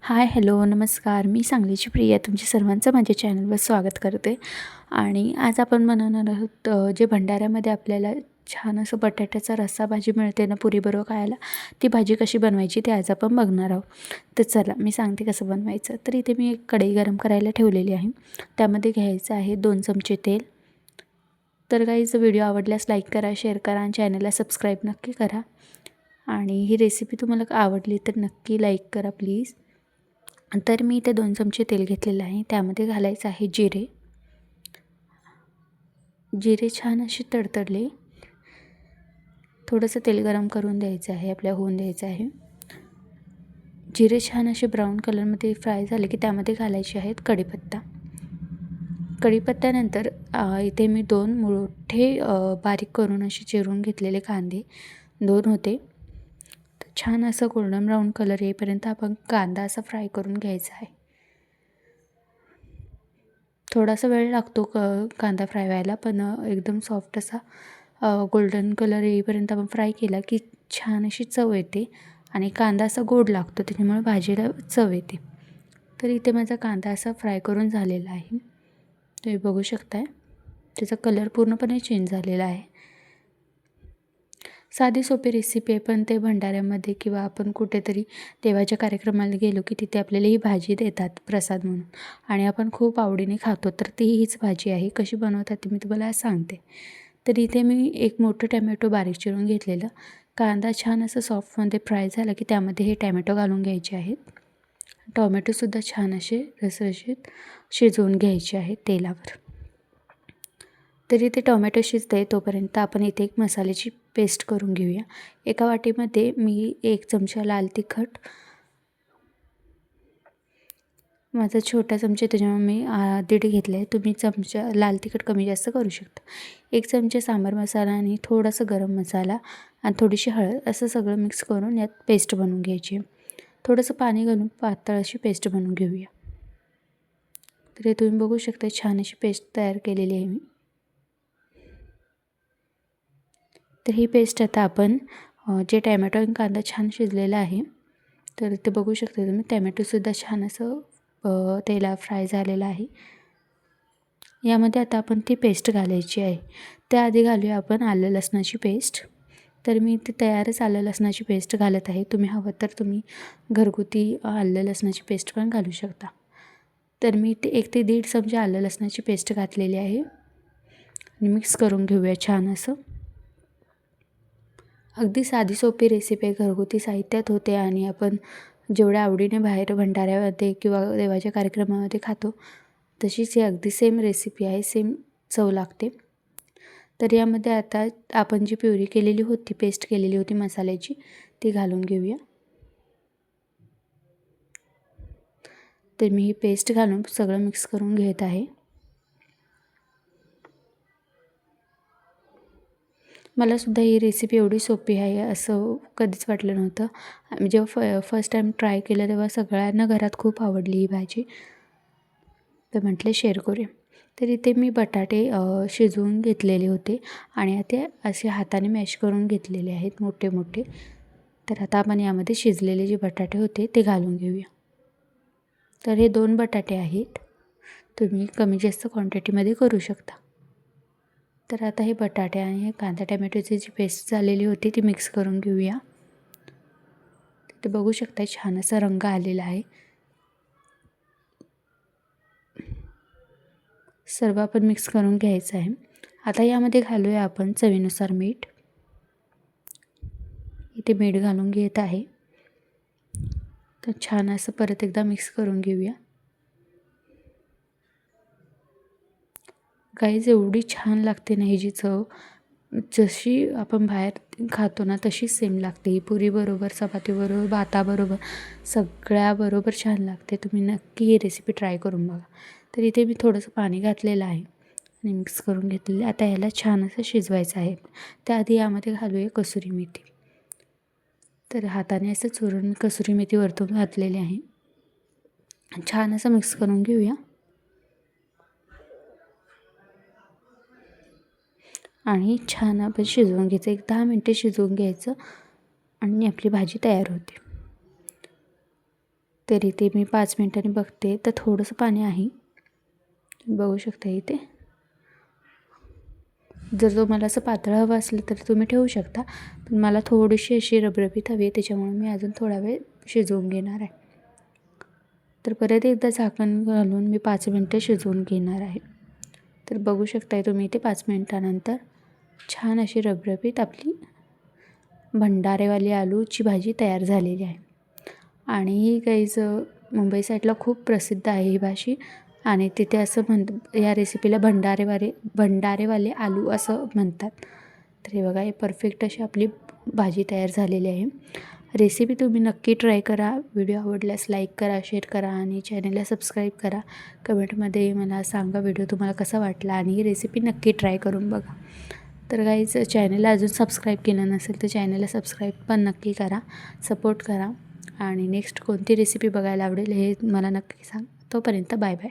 हाय, hello, नमस्कार. मी सांगलीची प्रिया तुमच्या सर्वांचं माझ्या चॅनलवर स्वागत करते. आणि आज आपण बनवणार आहोत जे भंडाऱ्यामध्ये आपल्याला छान असं बटाट्याचा रस्सा भाजी मिळते ना पुरीबरोबर खायला, ती भाजी कशी बनवायची ते आज आपण बघणार आहोत. तर चला मी सांगते कसं बनवायचं. तर इथे मी एक कढई गरम करायला ठेवलेली आहे. त्यामध्ये घ्यायचं आहे 2 चमचे तेल. तर गाईज व्हिडिओ आवडल्यास लाईक करा, शेअर करा आणि चॅनलला सबस्क्राईब नक्की करा. आणि ही रेसिपी तुम्हाला आवडली तर नक्की लाईक करा प्लीज. तर मी इथे 2 चमचे तेल घेतलेलं आहे. त्यामध्ये घालायचं आहे जिरे. जिरे छान असे तडतडले, थोडंसं तेल गरम करून द्यायचं आहे, आपल्याला होऊन द्यायचं आहे. जिरे छान असे ब्राऊन कलरमध्ये फ्राय झाले की त्यामध्ये घालायचे आहेत कढीपत्ता. कढीपत्त्यानंतर इथे मी 2 मोठे बारीक करून असे चिरून घेतलेले कांदे 2 होते. छान असं गोल्डन ब्राऊन कलर येईपर्यंत आपण कांदा असा फ्राय करून घ्यायचा आहे. थोडासा वेळ लागतो कांदा फ्राय व्हायला, पण एकदम सॉफ्ट असा गोल्डन कलर येईपर्यंत आपण फ्राय केला की छान अशी चव येते आणि कांदा असा गोड लागतो, त्याच्यामुळे भाजीला चव येते. तर इथे माझा कांदा असा फ्राय करून झालेला आहे. तुम्ही बघू शकताय त्याचा कलर पूर्णपणे चेंज झालेला आहे. साधी सोपी रेसिपी आहे, पण ते भंडाऱ्यामध्ये किंवा आपण कुठेतरी देवाच्या कार्यक्रमाला गेलो की तिथे आपल्याला ही भाजी देतात प्रसाद म्हणून आणि आपण खूप आवडीने खातो. तर हीच भाजी आहे. कशी बनवतात ते मी तुम्हाला आज सांगते. तर इथे मी एक मोठं टॅमॅटो बारीक चिरून घेतलेलं. कांदा छान असं सॉफ्टमध्ये फ्राय झाला की त्यामध्ये हे टॅमॅटो घालून घ्यायचे आहेत. टोमॅटोसुद्धा छान असे रसरशीत शिजवून घ्यायचे आहेत तेलावर. तरी ते टोमॅटो शिजते तोपर्यंत आपण इथे एक मसाल्याची पेस्ट करून घेऊया. एका वाटीमध्ये मी 1 चमचा लाल तिखट, माझा छोटा चमचा त्याच्यामुळे मी 1.5 घेतले आहे. तुम्ही चमचा लाल तिखट कमी जास्त करू शकता. 1 चमचा सांबार मसाला आणि थोडासा गरम मसाला आणि थोडीशी हळद असं सगळं मिक्स करून यात पेस्ट बनवून घ्यायची. थोडंसं पाणी घालून पातळ अशी पेस्ट बनवून घेऊया. तर हे तुम्ही बघू शकता छान अशी पेस्ट तयार केलेली आहे मी. तर ही पेस्ट आता आपण जे टॅमॅटो आणि कांदा छान शिजलेला आहे, तर ते बघू शकता तुम्ही टॅमॅटोसुद्धा छान असं तेलात फ्राय झालेलं आहे. यामध्ये आता आपण ती पेस्ट घालायची आहे. त्याआधी घालूया आपण आलं लसणाची पेस्ट. तर मी ती तयारच आलं लसणाची पेस्ट घालत आहे. तुम्ही हवं तर तुम्ही घरगुती आलं लसणाची पेस्ट पण घालू शकता. तर मी ते 1 ते 1.5 चमचा आलं लसणाची पेस्ट घातलेली आहे आणि मिक्स करून घेऊया छान असं. अगदी साधी सोपी रेसिपी आहे, घरगुती साहित्यात होते आणि आपण जेवढ्या आवडीने बाहेर भंडाऱ्यामध्ये किंवा देवाच्या कार्यक्रमामध्ये खातो तशीच ही अगदी सेम रेसिपी आहे, सेम चव लागते. तर यामध्ये आता आपण जी प्युरी केलेली होती, पेस्ट केलेली होती मसाल्याची, ती घालून घेऊया. तर मी ही पेस्ट घालून सगळं मिक्स करून घेत आहे. मलासुद्धा ही रेसिपी एवढी सोपी आहे असं कधीच वाटलं नव्हतं. जेव्हा फर्स्ट टाईम ट्राय केलं तेव्हा सगळ्यांना घरात खूप आवडली ही भाजी. तर म्हटले शेअर करूया. तर इथे मी बटाटे शिजवून घेतलेले होते आणि ते असे हाताने मॅश करून घेतलेले आहेत मोठे मोठे. तर आता आपण यामध्ये शिजलेले जे बटाटे होते ते घालून घेऊया. तर हे 2 बटाटे आहेत. तुम्ही कमी जास्त क्वांटिटीमध्ये करू शकता. तर आता हे बटाटे आणि हे कांदा टॅमॅटोची जी पेस्ट झालेली होती ती मिक्स करून घेऊया. ते बघू शकता छान असा रंग आलेला आहे. सर्व आपण मिक्स करून घ्यायचं आहे. आता यामध्ये घालूया आपण चवीनुसार मीठ. इथे मीठ घालून घेत आहे. तर छान असं परत एकदा मिक्स करून घेऊया. गाईज एवढी छान लागते ना ही जी चव, जशी आपण बाहेर खातो ना तशीच सेम लागते. ही पुरीबरोबर, चपातीबरोबर, भाताबरोबर सगळ्याबरोबर छान लागते. तुम्ही नक्की ही रेसिपी ट्राय करून बघा. तर इथे मी थोडंसं पाणी घातलेलं आहे आणि मिक्स करून घेतलेलं. आता याला छान असं शिजवायचं आहे. त्याआधी यामध्ये घालूया कसुरी मेथी. तर हाताने असं चुरून कसुरी मेथी वरतून घातलेली आहे. छान असं मिक्स करून घेऊया आणि छान आपण शिजवून घ्यायचं. 1-10 मिनटे शिजवून घ्यायचं आणि आपली भाजी तयार होते. तरी ते मी 5 मिनिटांनी बघते तर थोडंसं पाणी आहे, बघू शकता इथे. जर तुम्हाला असं पातळ हवं असलं तर तुम्ही ठेवू शकता, पण मला थोडीशी अशी रबरबीत हवी आहे, त्याच्यामुळे मी अजून थोडा वेळ शिजवून घेणार आहे. तर परत एकदा झाकण घालून मी 5 मिनटं शिजवून घेणार आहे. तर बघू शकताय तुम्ही इथे 5 मिनटानंतर छान अशी रबरबीत आपली भंडारेवाली आलूची भाजी तयार झालेली आहे. आणि ही गाईज मुंबई साईडला खूप प्रसिद्ध आहे ही भाजी. आणि तिथे असं या रेसिपीला भंडारेवाले आलू असं म्हणतात. तर हे बघा, हे परफेक्ट अशी आपली भाजी तयार झालेली आहे. रेसिपी तुम्ही नक्की ट्राय करा. व्हिडिओ आवडल्यास लाईक करा, शेअर करा आणि चॅनलला सबस्क्राईब करा. कमेंटमध्ये मला सांगा व्हिडिओ तुम्हाला कसा वाटला आणि ही रेसिपी नक्की ट्राय करून बघा. तर गाईज, चॅनलला अजून सबस्क्राईब केलं नसेल तर चॅनलला सबस्क्राईब पण नक्की करा, सपोर्ट करा. आणि नेक्स्ट कोणती रेसिपी बघायला आवडेल हे मला नक्की सांग. तोपर्यंत बाय बाय.